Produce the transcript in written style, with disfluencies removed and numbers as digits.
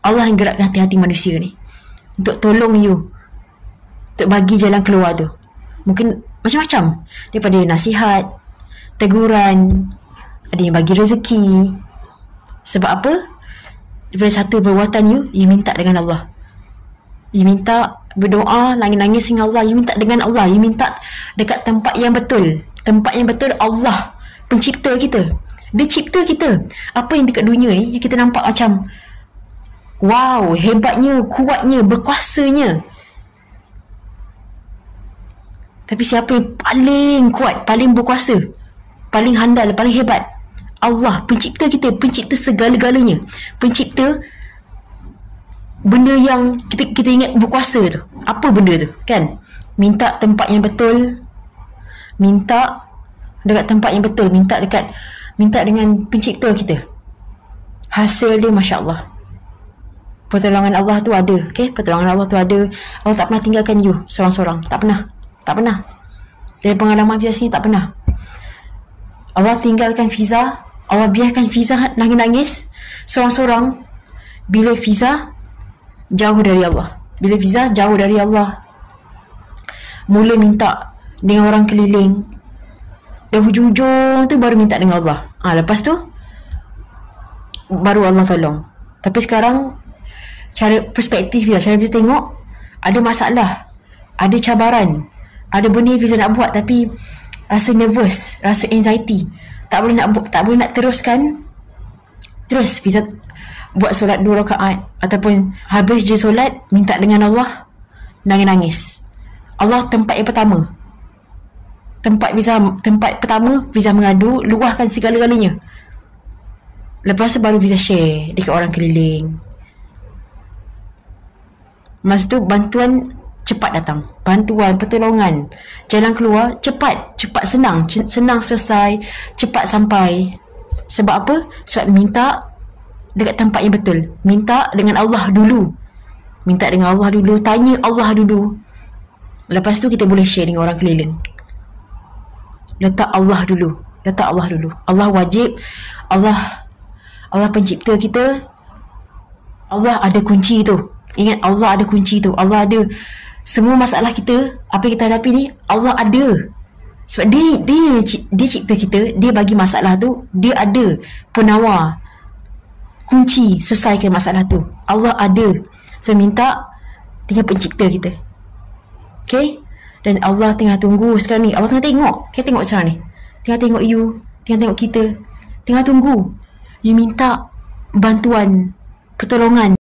Allah yang gerakkan hati-hati manusia ni untuk tolong you, untuk bagi jalan keluar tu. Mungkin macam-macam, daripada nasihat, teguran, ada yang bagi rezeki. Sebab apa? Daripada satu perbuatan you minta dengan Allah, you minta berdoa, nangis-nangis dengan Allah, you minta dengan Allah, you minta dekat tempat yang betul. Tempat yang betul Allah, pencipta kita. Dia cipta kita. Apa yang dekat dunia ni yang kita nampak macam wow, hebatnya, kuatnya, berkuasanya, tapi siapa yang paling kuat, paling berkuasa, paling handal, paling hebat? Allah, pencipta kita, pencipta segala-galanya, pencipta benda yang kita ingat berkuasa tu. Apa benda tu, kan? Minta tempat yang betul, minta dekat tempat yang betul, minta dengan pencipta kita. Hasil dia Masya Allah. Pertolongan Allah tu ada, okay? Pertolongan Allah tu ada. Allah tak pernah tinggalkan you seorang-seorang. Tak pernah. Dari pengalaman Fiza sini, tak pernah. Allah tinggalkan Fiza, Allah biarkan Fiza nangis-nangis seorang-seorang bila Fiza jauh dari Allah. Bila Fiza jauh dari Allah, mula minta dengan orang keliling, dan hujung-hujung tu baru minta dengan Allah. Lepas tu baru Allah tolong. Tapi sekarang cara perspektif dia, cara Fiza tengok, ada masalah, ada cabaran, ada benda yang Fiza nak buat tapi rasa nervous, rasa anxiety, tak boleh nak teruskan. Terus Fiza buat solat 2 rakaat, ataupun habis je solat minta dengan Allah, nangis-nangis. Allah tempat yang pertama, tempat pertama Fiza mengadu, luahkan segala-galanya. Lepas tu baru Fiza share dekat orang keliling. Masa tu bantuan cepat datang, bantuan, pertolongan, jalan keluar cepat, senang selesai, cepat sampai. Sebab apa? Sebab minta dekat tempat yang betul, minta dengan Allah dulu, tanya Allah dulu. Lepas tu kita boleh share dengan orang keliling. Letak Allah dulu. Allah wajib. Allah pencipta kita. Allah ada kunci tu. Ingat, Allah ada kunci tu. Allah ada semua masalah kita, apa yang kita hadapi ni, Allah ada. Sebab dia cipta kita, dia bagi masalah tu, dia ada penawar, kunci selesaikan masalah tu. Allah ada. So minta dengan pencipta kita. Okay? Dan Allah tengah tunggu sekarang ni. Allah tengah tengok. Kita tengok sekarang ni. Tengah tengok you, tengah tengok kita, tengah tunggu you minta bantuan, pertolongan.